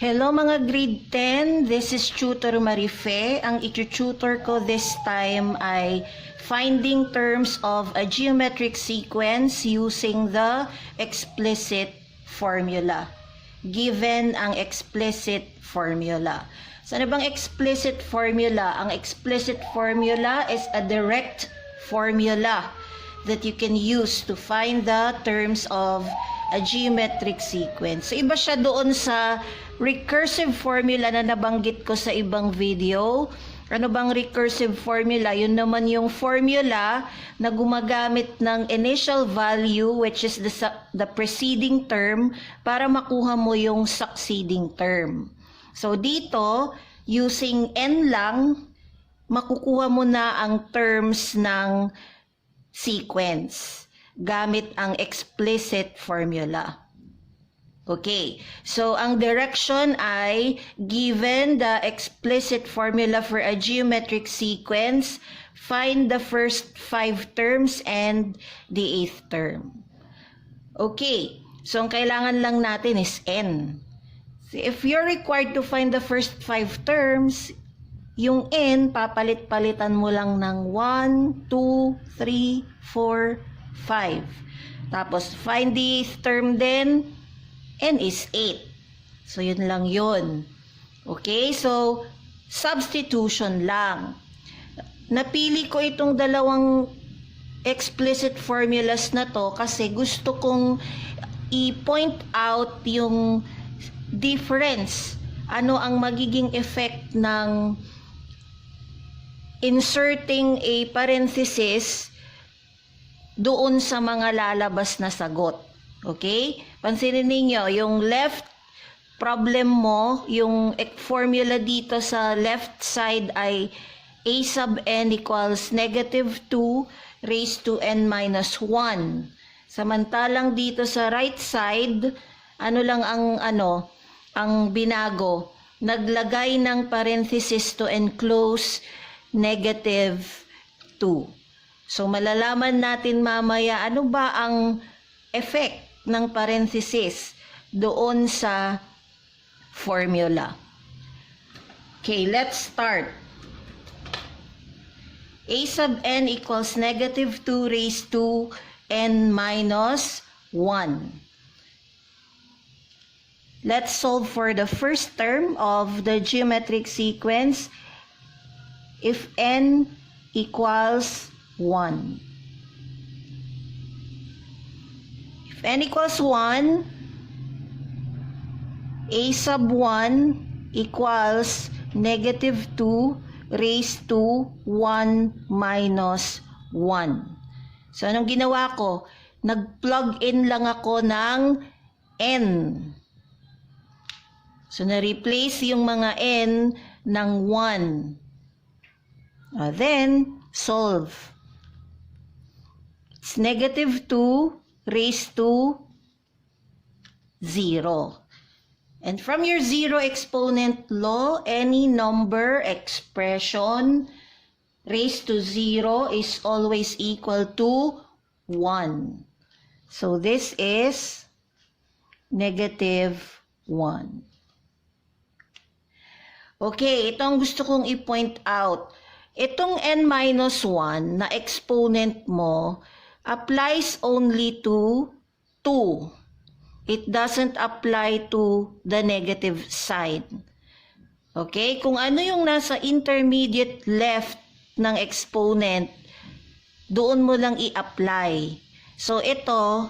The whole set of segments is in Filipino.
Hello mga grade 10, this is Tutor Marife. Ang itututor ko this time ay finding terms of a geometric sequence using the explicit formula. Given ang explicit formula. So ano bang explicit formula? Ang explicit formula is a direct formula that you can use to find the terms of a geometric sequence. So iba siya doon sa recursive formula na nabanggit ko sa ibang video. Ano bang recursive formula? Yun naman yung formula na gumagamit ng initial value, which is the preceding term, para makuha mo yung succeeding term. So dito, using n lang, makukuha mo na ang terms ng sequence gamit ang explicit formula. Okay, so ang direction ay given the explicit formula for a geometric sequence, find the first 5 terms and the 8th term. Okay, so ang kailangan lang natin is n. So if you're required to find the first 5 terms, yung n, papalit-palitan mo lang ng 1, 2, 3, 4, 5. Tapos, find the 8th term din, n is 8. So, yun lang yun. Okay? So, substitution lang. Napili ko itong dalawang explicit formulas na to kasi gusto kong i-point out yung difference. Ano ang magiging effect ng inserting a parenthesis doon sa mga lalabas na sagot. Okay? Pansinin ninyo, yung left problem mo, yung formula dito sa left side ay a sub n equals negative 2 raised to n minus 1. Samantalang dito sa right side, ano lang ang binago? Naglagay ng parenthesis to enclose negative 2. So, malalaman natin mamaya ano ba ang effect ng parenthesis doon sa formula. Okay, let's start. A sub n equals negative 2 raised to n minus 1. Let's solve for the first term of the geometric sequence. If n equals 1. If n equals 1, a sub 1 equals negative 2 raised to 1 minus 1. So, anong ginawa ko? Nag-plug in lang ako ng n. So, na-replace yung mga n ng 1. Then, solve. It's negative 2 raised to 0. And from your zero exponent law, any number expression raised to 0 is always equal to 1. So, this is negative 1. Okay, ito ang gusto kong i-point out. Itong n minus 1 na exponent mo applies only to 2. It doesn't apply to the negative side. Okay? Kung ano yung nasa intermediate left ng exponent, doon mo lang i-apply. So, ito,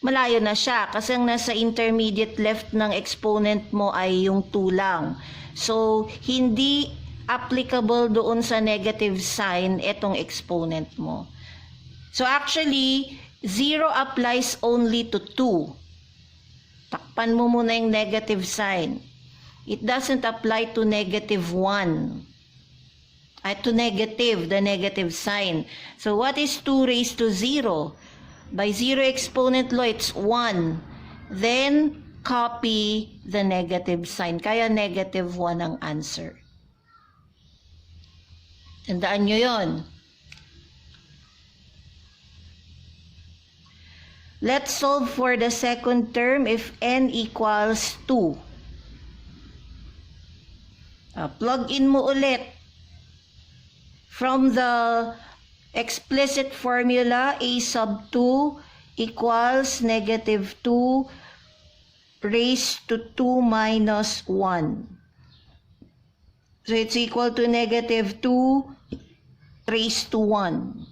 malayo na siya kasi ang nasa intermediate left ng exponent mo ay yung 2 lang. So, hindi applicable doon sa negative sign itong exponent mo. So actually, 0 applies only to 2. Takpan mo muna yung negative sign. It doesn't apply to negative 1. To negative, the negative sign. So what is 2 raised to 0? By 0 exponent law, it's 1. Then, copy the negative sign. Kaya negative 1 ang answer. Tandaan nyo yun. Let's solve for the second term if n equals 2. Plug in mo ulit. From the explicit formula, a sub 2 equals negative 2 raised to 2 minus 1. So it's equal to negative 2 raised to 1.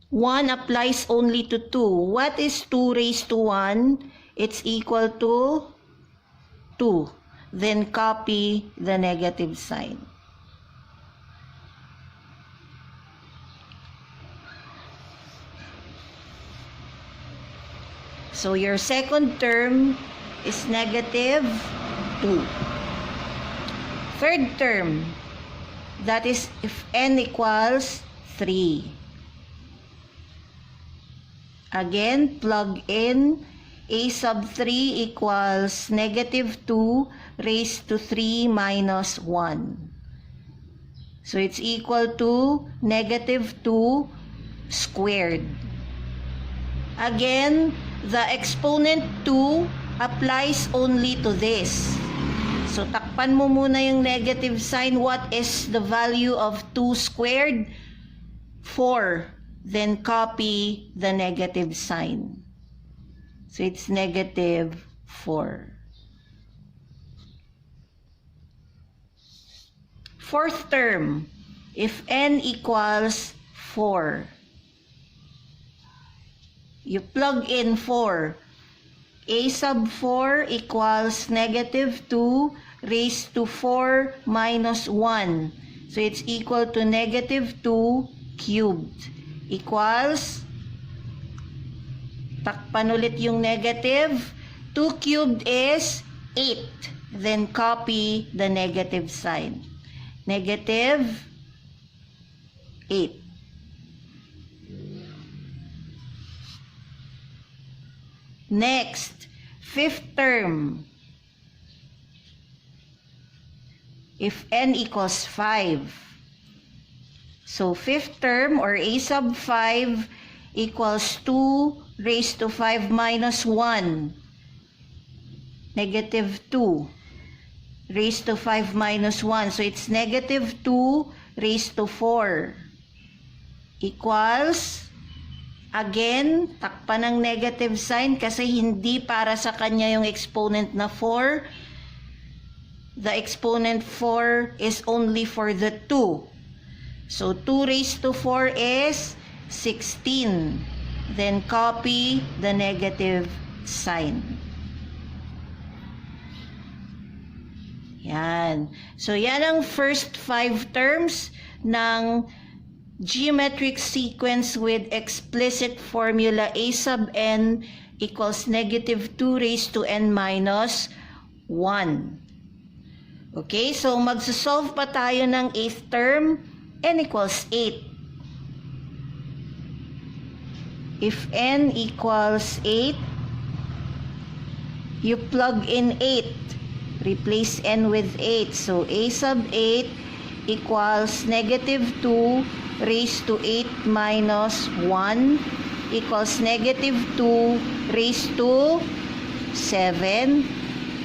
1 applies only to 2. What is 2 raised to 1? It's equal to 2. Then copy the negative sign. So your second term is negative 2. Third term, that is if n equals 3. Again, plug in. A sub 3 equals negative 2 raised to 3 minus 1. So it's equal to negative 2 squared. Again, the exponent 2 applies only to this. So takpan mo muna yung negative sign. What is the value of 2 squared? 4. Then copy the negative sign. So it's negative 4. Fourth term, if n equals 4, you plug in 4. A sub 4 equals negative 2 raised to 4 minus 1. So it's equal to negative 2 cubed equals, takpan ulit yung negative. 2 cubed is 8. Then copy the negative sign. Negative 8. Next, fifth term. If n equals 5. So fifth term or a sub 5 equals 2 raised to 5 minus 1. Negative 2 raised to 5 minus 1. So it's negative 2 raised to 4 equals, again, takpan ng negative sign kasi hindi para sa kanya yung exponent na 4. The exponent 4 is only for the 2. So 2 raised to 4 is 16. Then copy the negative sign. Yan. So yan ang first 5 terms ng geometric sequence with explicit formula a sub n equals negative 2 raised to n minus 1. Okay, so magsasolve pa tayo ng 8th term, n equals 8. If n equals 8, you plug in 8. Replace n with 8. So a sub 8 equals negative 2 raised to 8 minus 1 equals negative 2 raised to 7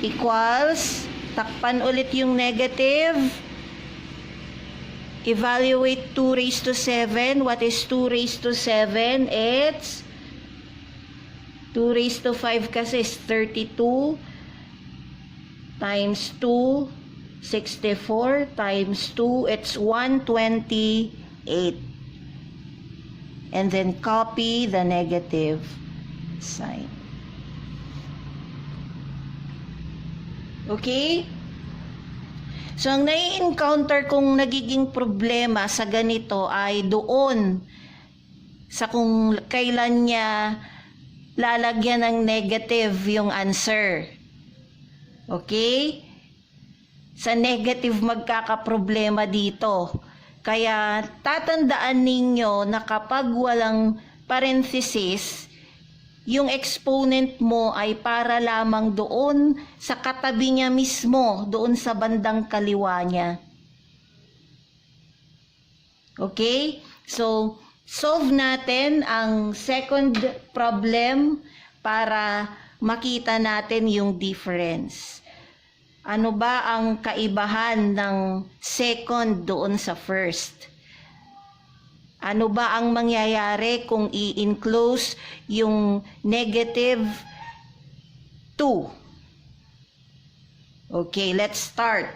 equals, takpan ulit yung negative. Evaluate 2 raised to 7. What is 2 raised to 7? It's 2 raised to 5 kasi is 32 times 2, 64 times 2, it's 128. And then copy the negative sign. Okay? So, ang nai-encounter kong nagiging problema sa ganito ay doon sa kung kailan niya lalagyan ng negative yung answer. Okay? Sa negative magkakaproblema dito. Kaya tatandaan ninyo na kapag walang parenthesis, yung exponent mo ay para lamang doon sa katabi niya mismo, doon sa bandang kaliwa niya. Okay? So, solve natin ang second problem para makita natin yung difference. Ano ba ang kaibahan ng second doon sa first? Ano ba ang mangyayari kung i-enclose yung negative 2? Okay, let's start.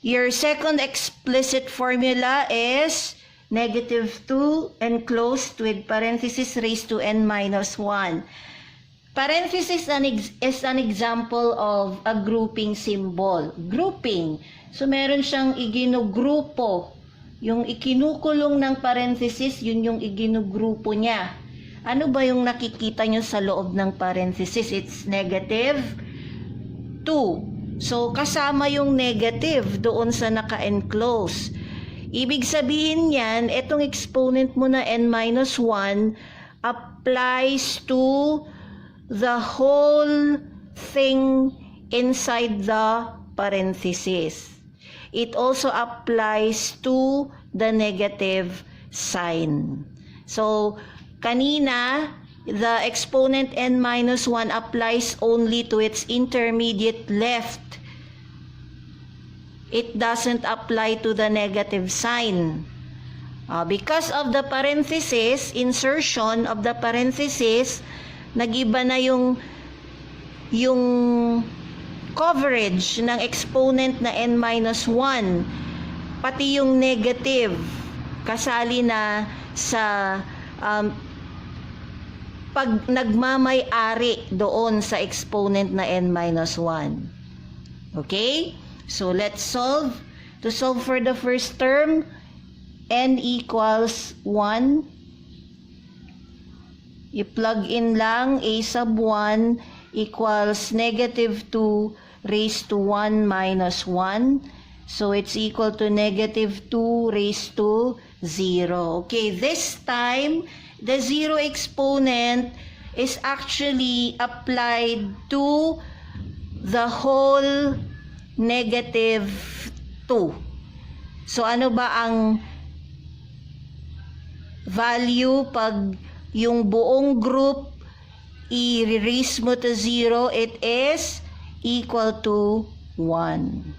Your second explicit formula is negative 2 enclosed with parenthesis raised to n minus 1. Parenthesis is an example of a grouping symbol. Grouping. So, meron siyang iginugrupo. Yung ikinukulong ng parenthesis, yun yung iginugrupo niya. Ano ba yung nakikita nyo sa loob ng parenthesis? It's negative 2. So, kasama yung negative doon sa naka-enclose. Ibig sabihin yan, itong exponent mo na n minus 1 applies to the whole thing inside the parenthesis. It also applies to the negative sign. So, kanina, the exponent n minus 1 applies only to its intermediate left. It doesn't apply to the negative sign. Because of the parenthesis, insertion of the parenthesis, nag-iba na yung coverage ng exponent na n minus 1. Pati yung negative, kasali na sa pag nagmamay-ari doon sa exponent na n minus 1. Okay? So, let's solve. To solve for the first term, n equals 1. I-plug in lang, a sub 1 equals negative 2 raised to 1 minus 1. So, it's equal to negative 2 raised to 0. Okay, this time, the 0 exponent is actually applied to the whole negative 2. So, ano ba ang value pag yung buong group i-raise mo to 0? It is equal to 1.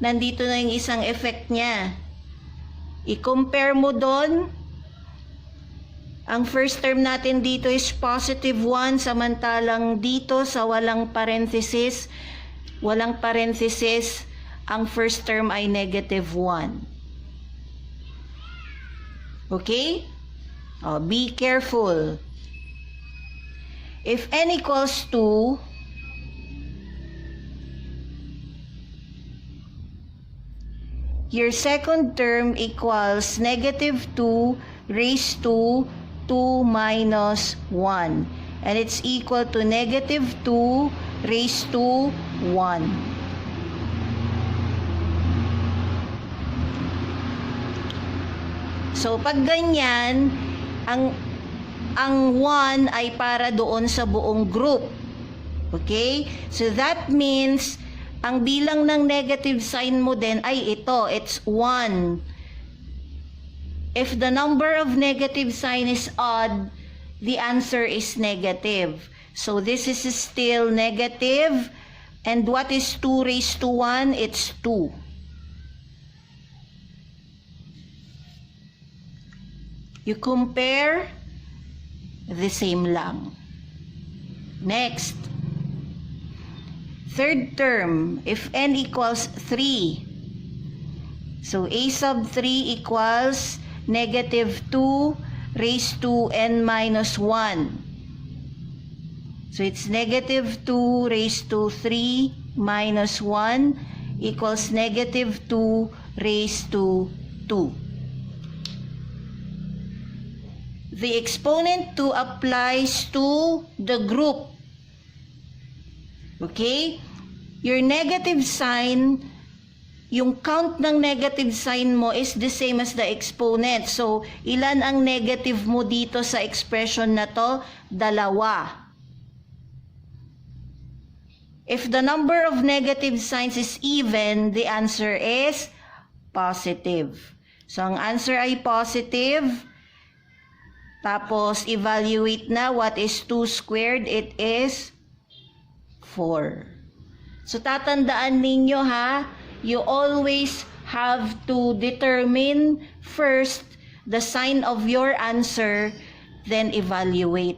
Nandito na yung isang effect niya. I-compare mo doon. Ang first term natin dito is positive 1, samantalang dito sa walang parenthesis, ang first term ay negative 1. Okay? Be careful. If n equals 2, your second term equals negative 2 raised to 2 minus 1. And it's equal to negative 2 raised to 1. So, pag ganyan, ang 1 ay para doon sa buong group. Okay? So, that means, ang bilang ng negative sign mo din ay ito. It's 1. If the number of negative sign is odd, the answer is negative. So, this is still negative. And what is 2 raised to 1? It's 2. You compare, the same lang. Next. Third term, if n equals 3. So, a sub 3 equals negative 2 raised to n minus 1. So, it's negative 2 raised to 3 minus 1 equals negative 2 raised to 2. The exponent 2 applies to the group. Okay? Your negative sign, yung count ng negative sign mo is the same as the exponent. So, ilan ang negative mo dito sa expression na to? 2. If the number of negative signs is even, the answer is positive. So, ang answer ay positive. Tapos, evaluate na what is 2 squared. It is 4. So, tatandaan ninyo ha, you always have to determine first the sign of your answer, then evaluate.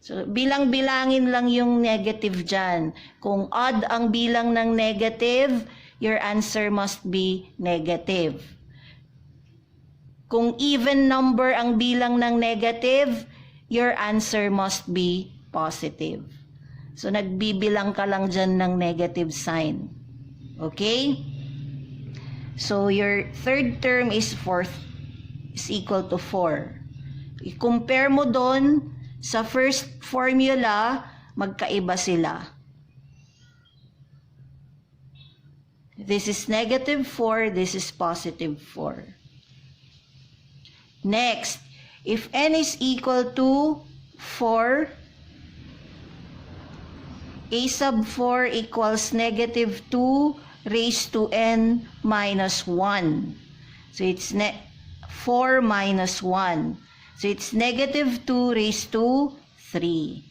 So, bilang-bilangin lang yung negative dyan. Kung odd ang bilang ng negative, your answer must be negative. Kung even number ang bilang ng negative, your answer must be positive. So, nagbibilang ka lang dyan ng negative sign. Okay? So, your third term is equal to 4. I-compare mo doon sa first formula, magkaiba sila. This is negative 4, this is positive 4. Next, if n is equal to 4, a sub 4 equals negative 2 raised to n minus 1. So it's 4 minus 1. So it's negative 2 raised to 3.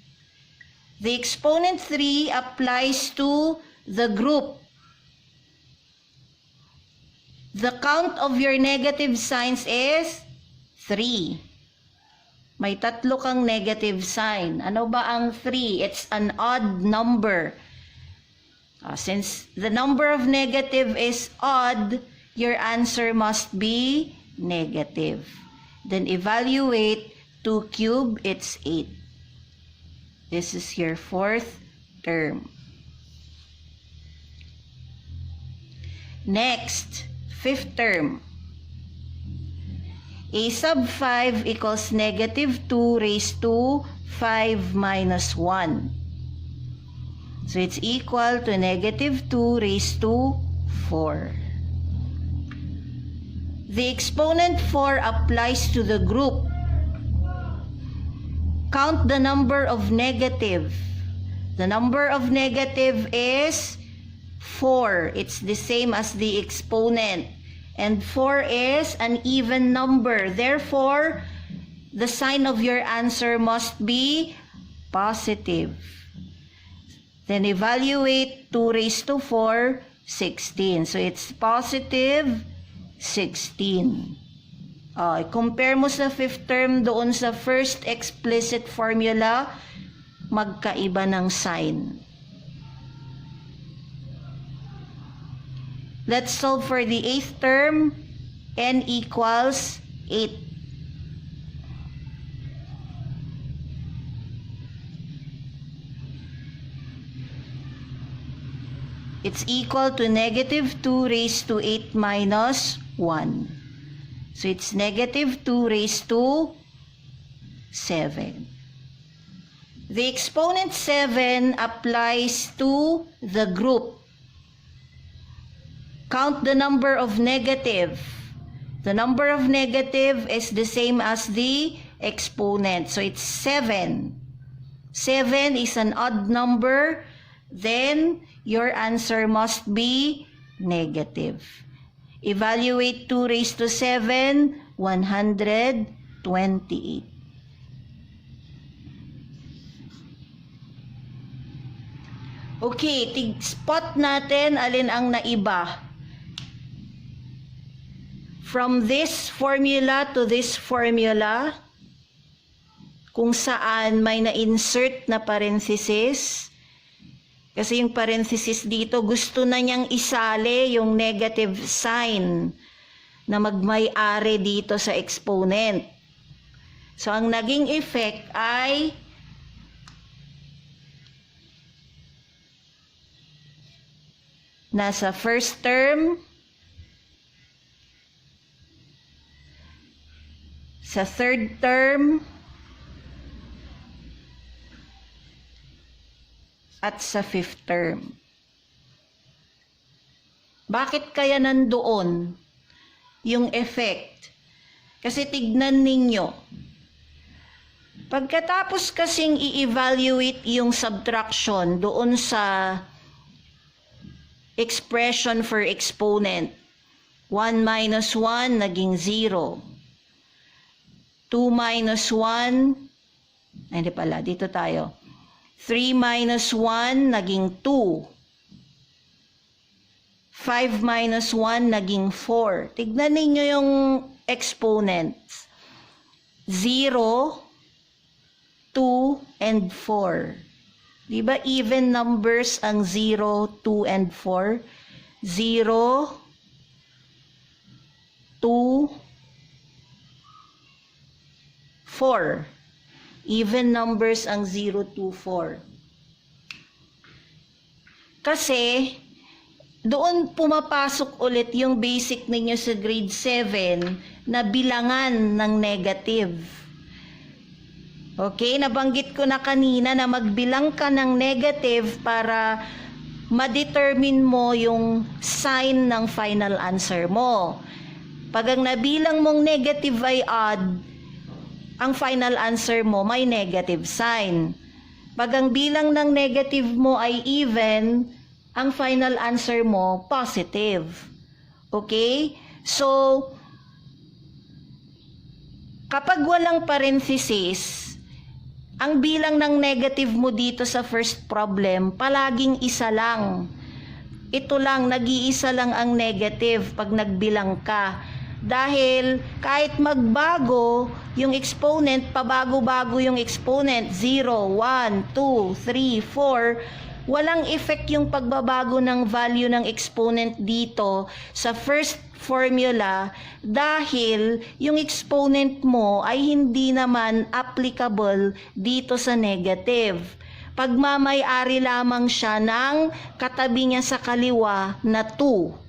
The exponent 3 applies to the group. The count of your negative signs is 3. May tatlo kang negative sign. Ano ba ang 3? It's an odd number. Since the number of negative is odd, your answer must be negative. Then evaluate 2 cubed, it's 8. This is your fourth term. Next, fifth term. A sub 5 equals negative 2 raised to 5 minus 1. So it's equal to negative 2 raised to 4. The exponent 4 applies to the group. Count the number of negative. The number of negative is 4. It's the same as the exponent. And 4 is an even number. Therefore, the sign of your answer must be positive. Then evaluate 2 raised to 4, 16. So it's positive 16. Compare mo sa fifth term doon sa first explicit formula, magkaiba ng sign. Let's solve for the eighth term. N equals 8. It's equal to negative 2 raised to 8 minus 1. So it's negative 2 raised to 7. The exponent 7 applies to the group. Count the number of negative. The number of negative is the same as the exponent. So it's 7. 7 is an odd number. Then your answer must be negative. Evaluate 2 raised to 7, 128. Okay, spot natin alin ang naiba. From this formula to this formula, kung saan may na-insert na parenthesis, kasi yung parenthesis dito, gusto na niyang isali yung negative sign na magmay-ari dito sa exponent. So, ang naging effect ay nasa first term, sa third term, at sa fifth term. Bakit kaya nandoon yung effect? Kasi tignan ninyo, pagkatapos kasing i-evaluate yung subtraction doon sa expression for exponent, 1 minus 1 naging 0. 2 minus 1, hindi pala, dito tayo. 3 minus 1, naging 2. 5 minus 1, naging 4. Tignan ninyo yung exponents. 0, 2, and 4. Diba even numbers ang 0, 2, and 4? 0, 2, 4. Even numbers ang 0, 2, 4. Kasi, doon pumapasok ulit yung basic ninyo sa grade 7 na bilangan ng negative. Okay, nabanggit ko na kanina na magbilang ka ng negative para ma-determine mo yung sign ng final answer mo. Pag ang nabilang mong negative ay odd, ang final answer mo may negative sign. Pag ang bilang ng negative mo ay even, ang final answer mo positive. Okay? So, kapag walang parenthesis, ang bilang ng negative mo dito sa first problem, palaging isa lang. Ito lang, nag-iisa lang ang negative pag nagbilang ka. Dahil kahit magbago yung exponent, pabago-bago yung exponent, 0, 1, 2, 3, 4, walang effect yung pagbabago ng value ng exponent dito sa first formula dahil yung exponent mo ay hindi naman applicable dito sa negative. Pagmamay-ari lamang siya ng katabi niya sa kaliwa na 2.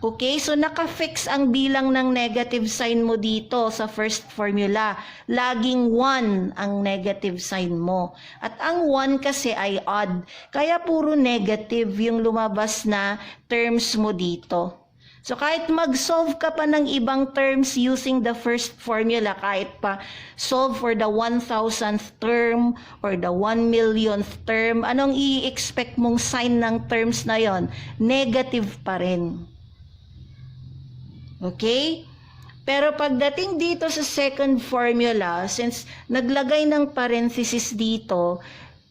Okay, so naka-fix ang bilang ng negative sign mo dito sa first formula. Laging 1 ang negative sign mo. At ang 1 kasi ay odd. Kaya puro negative yung lumabas na terms mo dito. So kahit mag-solve ka pa ng ibang terms using the first formula, kahit pa solve for the 1,000th term or the 1,000,000th term, anong i-expect mong sign ng terms na yon? Negative pa rin. Okay? Pero pagdating dito sa second formula, since naglagay ng parenthesis dito,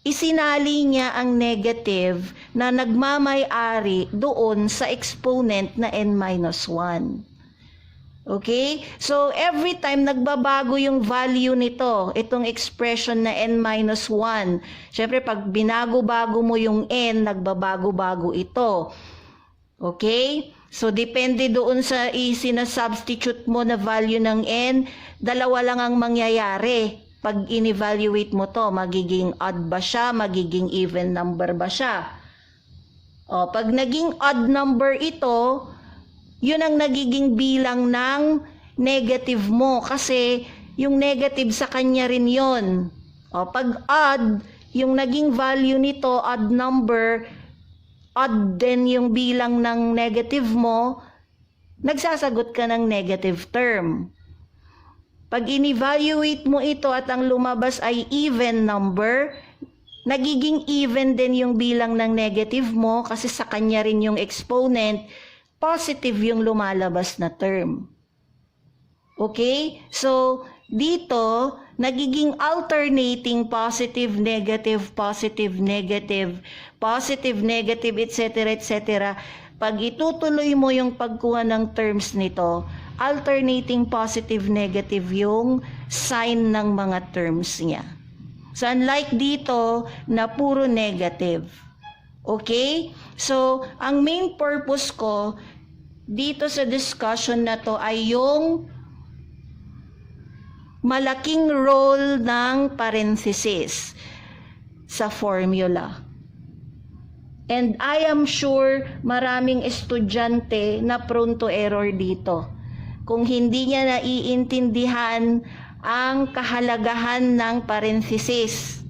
isinali niya ang negative na nagmamay-ari doon sa exponent na n-1. Okay? So, every time nagbabago yung value nito, itong expression na n-1, syempre pag binago-bago mo yung n, nagbabago-bago ito. Okay? So, depende doon sa isinasubstitute mo na value ng n, dalawa lang ang mangyayari. Pag in-evaluate mo to, magiging odd ba siya, magiging even number ba siya. O, pag naging odd number ito, yun ang nagiging bilang ng negative mo kasi yung negative sa kanya rin yun. O, pag odd, yung naging value nito, odd number, odd din yung bilang ng negative mo, nagsasagot ka ng negative term. Pag in-evaluate mo ito at ang lumabas ay even number, nagiging even din yung bilang ng negative mo kasi sa kanya rin yung exponent, positive yung lumalabas na term. Okay? So, dito, nagiging alternating positive, negative, positive, negative, positive, negative, etc., etc. Pag itutuloy mo yung pagkuha ng terms nito, alternating positive, negative yung sign ng mga terms niya. So, unlike dito na puro negative. Okay? So, ang main purpose ko dito sa discussion na to ay yung malaking role ng parenthesis sa formula. And I am sure maraming estudyante na prone to error dito. Kung hindi niya naiintindihan ang kahalagahan ng parenthesis.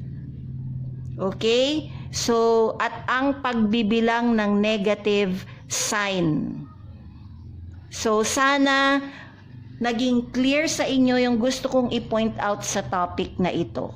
Okay? So, at ang pagbibilang ng negative sign. So, sana naging clear sa inyo yung gusto kong i-point out sa topic na ito.